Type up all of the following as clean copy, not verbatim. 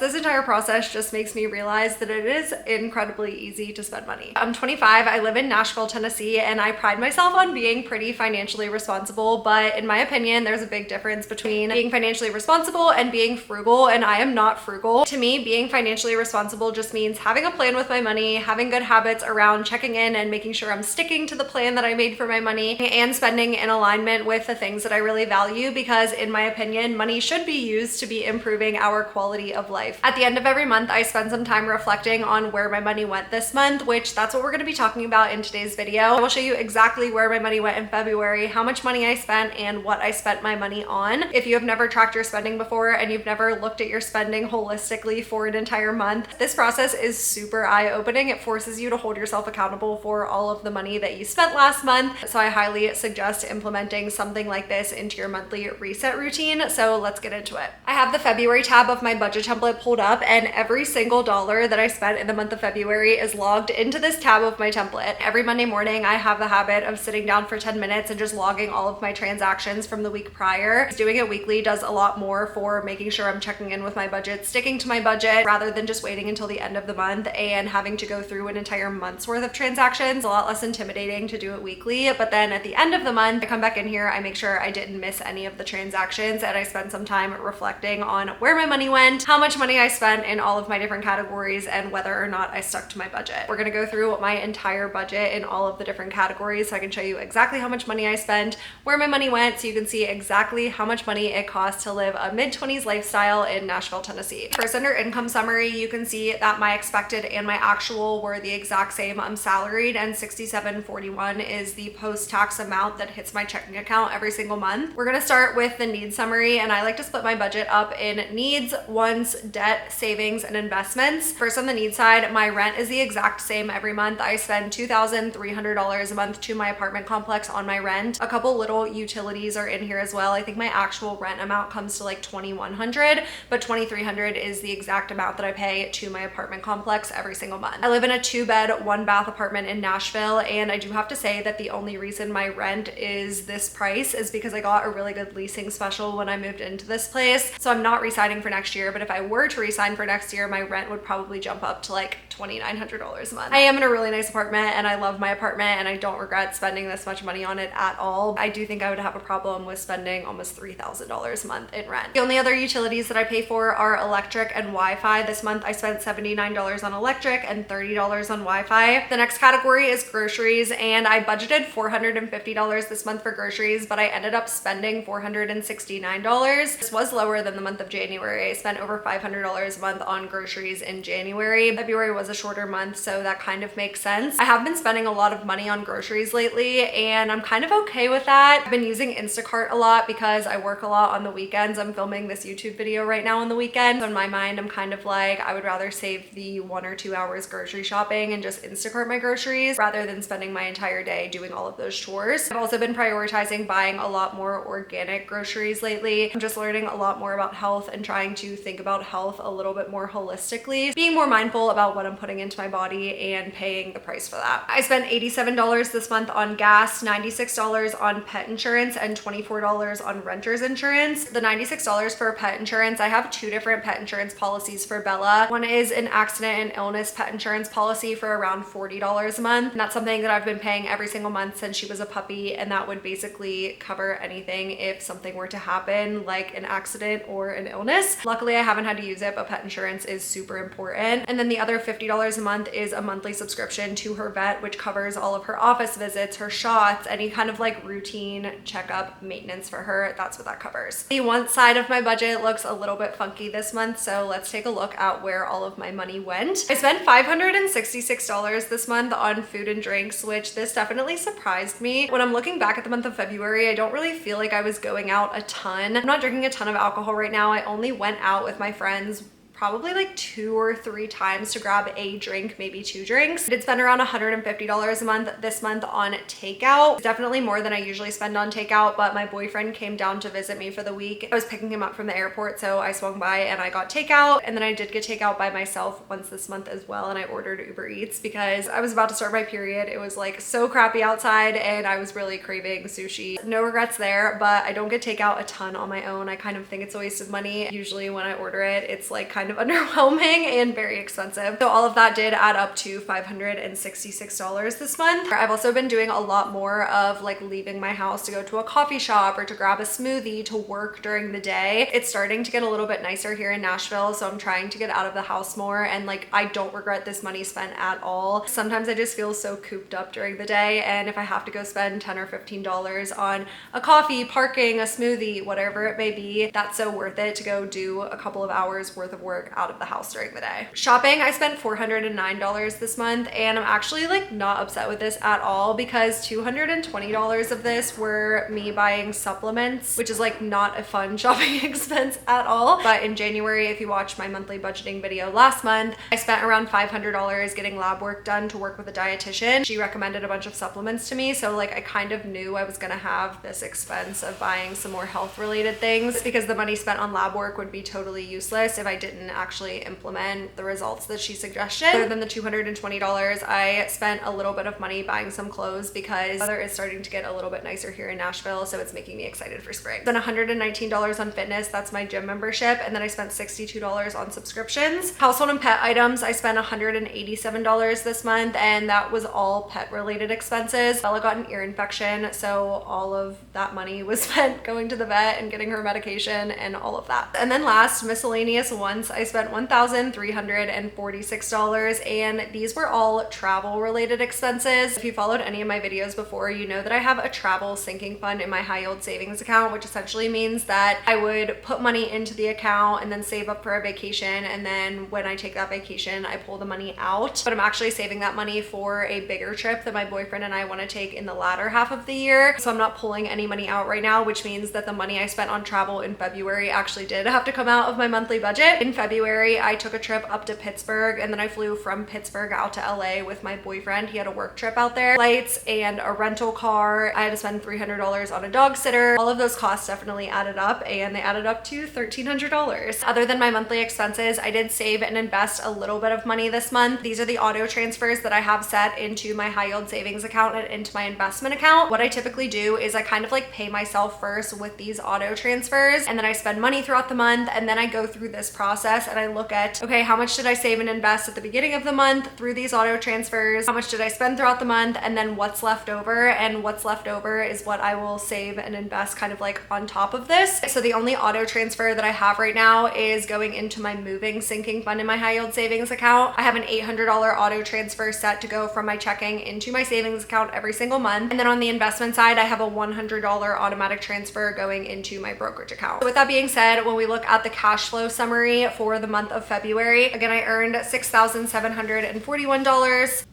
This entire process just makes me realize that it is incredibly easy to spend money. I'm 25, I live in Nashville, Tennessee, and I pride myself on being pretty financially responsible, but in my opinion, there's a big difference between being financially responsible and being frugal, and I am not frugal. To me, being financially responsible just means having a plan with my money, having good habits around checking in and making sure I'm sticking to the plan that I made for my money, and spending in alignment with the things that I really value, because in my opinion, money should be used to be improving our quality of life. At the end of every month, I spend some time reflecting on where my money went this month, which that's what we're going to be talking about in today's video. I will show you exactly where my money went in February, how much money I spent, and what I spent my money on. If you have never tracked your spending before and you've never looked at your spending holistically for an entire month, this process is super eye-opening. It forces you to hold yourself accountable for all of the money that you spent last month. So I highly suggest implementing something like this into your monthly reset routine. So let's get into it. I have the February tab of my budget template pulled up, and every single dollar that I spent in the month of February is logged into this tab of my template. Every Monday morning, I have the habit of sitting down for 10 minutes and just logging all of my transactions from the week prior. Doing it weekly does a lot more for making sure I'm checking in with my budget, sticking to my budget, rather than just waiting until the end of the month and having to go through an entire month's worth of transactions. A lot less intimidating to do it weekly, but then at the end of the month, I come back in here, I make sure I didn't miss any of the transactions, and I spend some time reflecting on where my money went, how much money I spent in all of my different categories, and whether or not I stuck to my budget. We're gonna go through my entire budget in all of the different categories so I can show you exactly how much money I spent, where my money went, so you can see exactly how much money it costs to live a mid-20s lifestyle in Nashville, Tennessee. First, under income summary, you can see that my expected and my actual were the exact same. I'm salaried, and $67.41 is the post-tax amount that hits my checking account every single month. We're gonna start with the needs summary, and I like to split my budget up in needs, wants, debt, savings, and investments. First, on the needs side, my rent is the exact same every month. I spend $2,300 a month to my apartment complex on my rent. A couple little utilities are in here as well. I think my actual rent amount comes to like $2,100, but $2,300 is the exact amount that I pay to my apartment complex every single month. I live in a 2-bed, 1-bath apartment in Nashville, and I do have to say that the only reason my rent is this price is because I got a really good leasing special when I moved into this place. So I'm not re-signing for next year, but if I were to re-sign for next year, my rent would probably jump up to like $2,900 a month. I am in a really nice apartment, and I love my apartment, and I don't regret spending this much money on it at all. I do think I would have a problem with spending almost $3,000 a month in rent. The only other utilities that I pay for are electric and Wi-Fi. This month I spent $79 on electric and $30 on Wi-Fi. The next category is groceries, and I budgeted $450 this month for groceries, but I ended up spending $469. This was lower than the month of January. I spent over $500 a month on groceries in January. February was a shorter month, so that kind of makes sense. I have been spending a lot of money on groceries lately, and I'm kind of okay with that. I've been using Instacart a lot because I work a lot on the weekends. I'm filming this YouTube video right now on the weekend, so in my mind, I'm kind of like, I would rather save the 1 or 2 hours grocery shopping and just Instacart my groceries rather than spending my entire day doing all of those chores. I've also been prioritizing buying a lot more organic groceries lately. I'm just learning a lot more about health and trying to think about health a little bit more holistically, being more mindful about what I'm putting into my body and paying the price for that. I spent $87 this month on gas, $96 on pet insurance, and $24 on renter's insurance. The $96 for pet insurance, I have 2 different pet insurance policies for Bella. One is an accident and illness pet insurance policy for around $40 a month, and that's something that I've been paying every single month since she was a puppy, and that would basically cover anything if something were to happen, like an accident or an illness. Luckily, I haven't had to use it, but pet insurance is super important. And then the other $50 a month is a monthly subscription to her vet, which covers all of her office visits, her shots, any kind of like routine checkup maintenance for her. That's what that covers. The one side of my budget looks a little bit funky this month, so let's take a look at where all of my money went. I spent $566 this month on food and drinks, which this definitely surprised me. When I'm looking back at the month of February, I don't really feel like I was going out a ton. I'm not drinking a ton of alcohol right now. I only went out with my friends probably like 2 or 3 times to grab a drink, maybe 2 drinks. I did spend around $150 a month this month on takeout. It's definitely more than I usually spend on takeout, but my boyfriend came down to visit me for the week. I was picking him up from the airport, so I swung by and I got takeout, and then I did get takeout by myself once this month as well, and I ordered Uber Eats because I was about to start my period. It was like so crappy outside and I was really craving sushi. No regrets there, but I don't get takeout a ton on my own. I kind of think it's a waste of money. Usually when I order it, it's like kind kind of underwhelming and very expensive. So all of that did add up to $566 this month. I've also been doing a lot more of like leaving my house to go to a coffee shop or to grab a smoothie to work during the day. It's starting to get a little bit nicer here in Nashville, so I'm trying to get out of the house more, and like I don't regret this money spent at all. Sometimes I just feel so cooped up during the day, and if I have to go spend $10 or $15 on a coffee, parking, a smoothie, whatever it may be, that's so worth it to go do a couple of hours worth of work out of the house during the day. Shopping, I spent $409 this month, and I'm actually like not upset with this at all because $220 of this were me buying supplements, which is like not a fun shopping expense at all. But in January, if you watched my monthly budgeting video last month, I spent around $500 getting lab work done to work with a dietitian. She recommended a bunch of supplements to me, so like I kind of knew I was gonna have this expense of buying some more health related things because the money spent on lab work would be totally useless if I didn't actually implement the results that she suggested. Other than the $220, I spent a little bit of money buying some clothes because the weather is starting to get a little bit nicer here in Nashville, so it's making me excited for spring. Then $119 on fitness, that's my gym membership, and then I spent $62 on subscriptions. Household and pet items, I spent $187 this month, and that was all pet related expenses. Bella got an ear infection, so all of that money was spent going to the vet and getting her medication and all of that. And then last, miscellaneous ones, I spent $1,346, and these were all travel related expenses. If you followed any of my videos before, you know that I have a travel sinking fund in my high yield savings account, which essentially means that I would put money into the account and then save up for a vacation, and then when I take that vacation, I pull the money out. But I'm actually saving that money for a bigger trip that my boyfriend and I want to take in the latter half of the year. So I'm not pulling any money out right now, which means that the money I spent on travel in February actually did have to come out of my monthly budget. In February, I took a trip up to Pittsburgh, and then I flew from Pittsburgh out to LA with my boyfriend. He had a work trip out there, flights and a rental car. I had to spend $300 on a dog sitter. All of those costs definitely added up, and they added up to $1,300. Other than my monthly expenses, I did save and invest a little bit of money this month. These are the auto transfers that I have set into my high yield savings account and into my investment account. What I typically do is I kind of like pay myself first with these auto transfers, and then I spend money throughout the month, and then I go through this process and I look at, okay, how much did I save and invest at the beginning of the month through these auto transfers? How much did I spend throughout the month? And then what's left over? And what's left over is what I will save and invest kind of like on top of this. So the only auto transfer that I have right now is going into my moving sinking fund in my high yield savings account. I have an $800 auto transfer set to go from my checking into my savings account every single month. And then on the investment side, I have a $100 automatic transfer going into my brokerage account. So with that being said, when we look at the cash flow summary for the month of February, again, I earned $6,741.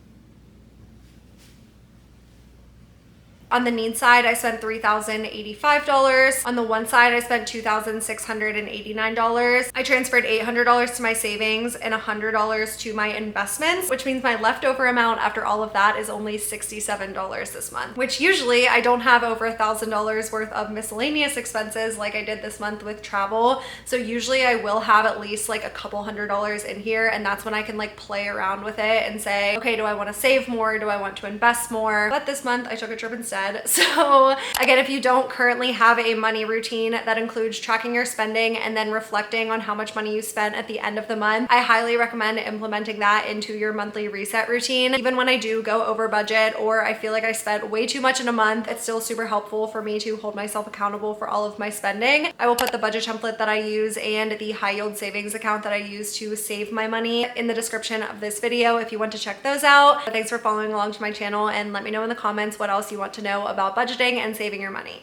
On the need side, I spent $3,085. On the want side, I spent $2,689. I transferred $800 to my savings and $100 to my investments, which means my leftover amount after all of that is only $67 this month, which usually I don't have over $1,000 worth of miscellaneous expenses like I did this month with travel. So usually I will have at least like a couple $100s in here, and that's when I can like play around with it and say, okay, do I want to save more? Do I want to invest more? But this month I took a trip instead. So again, if you don't currently have a money routine that includes tracking your spending and then reflecting on how much money you spent at the end of the month, I highly recommend implementing that into your monthly reset routine. Even when I do go over budget or I feel like I spent way too much in a month, it's still super helpful for me to hold myself accountable for all of my spending. I will put the budget template that I use and the high yield savings account that I use to save my money in the description of this video if you want to check those out. But thanks for following along to my channel, and let me know in the comments what else you want to know about budgeting and saving your money.